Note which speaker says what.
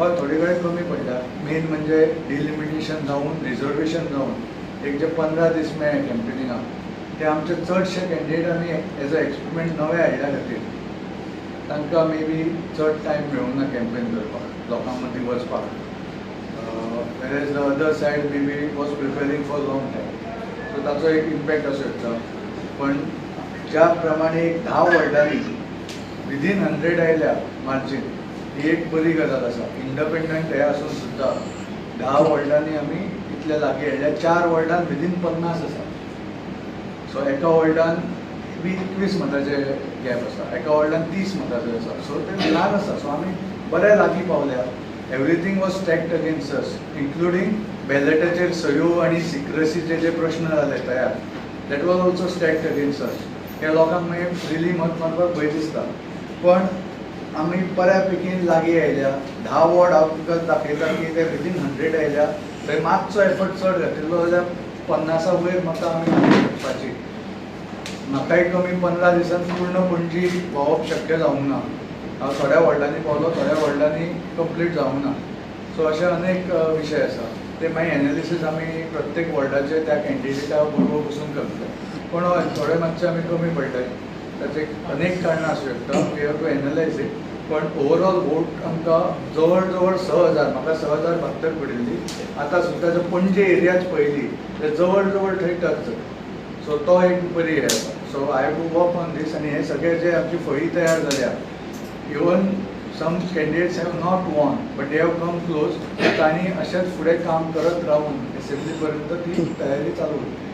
Speaker 1: हय थोडे वेळ कमी पडला. मेन म्हणजे डिलिमिटेशन जावन रिजर्वेशन जावन एक जे 15 दीस मेळ्ळे कॅम्पेनिंगाक ते आमचे चडशे कॅन्डिडेट आमी एज अ एक्सपेरिमेंट नवे हाडल्या खातीर तांकां मे बी चड टायम मेळूंक ना कॅम्पेन करपाक लोकां मदीं वचपाक. whereas the other side maybe was preparing for long time. So ताचो एक इम्पॅक्ट असू शकता. पण ज्या प्रमाणे एक 10 वॉर्डांनी विदीन 100 आयल्या मार्जीन ही एक बरी गजाल आसा. इंडिपेंडंट हे आसून सुद्दां 10 वॉर्डांनी आमी इतले लागीं हाडल्या. 4 वॉर्डान विदीन 50 आसा. सो एका वॉर्डान 21 मतांचे गॅप आसा, एका वॉर्डान 30 मतांचे आसा. सो ते ल्हान आसा. सो आमी बऱ्या लागीं पावल्या. Everything was stacked against us, including बॅलेटाचेर सयो आनी सिक्रेसीचे जे प्रश्न जाले तयार, that was also stacked against us. हे लोकांक मागीर फ्रिली मत मारपाक भंय दिसता. पण आमी बऱ्या पैकी लागीं आयल्या. 10 वॉर्ड हांव तुका दाखयता की ते विदीन 100 आयल्या. थंय मातसो एफर्ट चड घातिल्लो जाल्यार 50 वयर म्हाका आमी घालूंक शकपाची. म्हाकाय कमी 15 दिसान पूर्ण पणजी भोंवप शक्य जावंक ना. हांव थोड्या वॉर्डांनी पावलो, थोड्या वॉर्डांनी कंप्लीट जावंक ना. सो अशे अनेक विशय आसा. ते मागीर एनालिसीस आमी प्रत्येक वॉर्डाचे त्या कॅन्डिडेटा बरोबर बसून करतले. पण हय थोडे मातशे आमी कमी पडले. ताचे अनेक कारणां आसूं शकता. We have to analyse it. पण ओवरऑल वोट आमकां जवळ जवळ 6,000, म्हाका 6,072 पडिल्ली. आतां सुद्दां जर पणजे एरियाच पळयली तर जवळ जवळ थंय टच. सो तो एक बरी हे आसा. So I have to work on this. आनी हे सगळे जे आमची फळी तयार जाल्या, even some candidates have not won but they have come close. तांणी अशेंच फुडें काम करत रावून एसेंब्ली पर्यंत ती तयारी चालू उरली.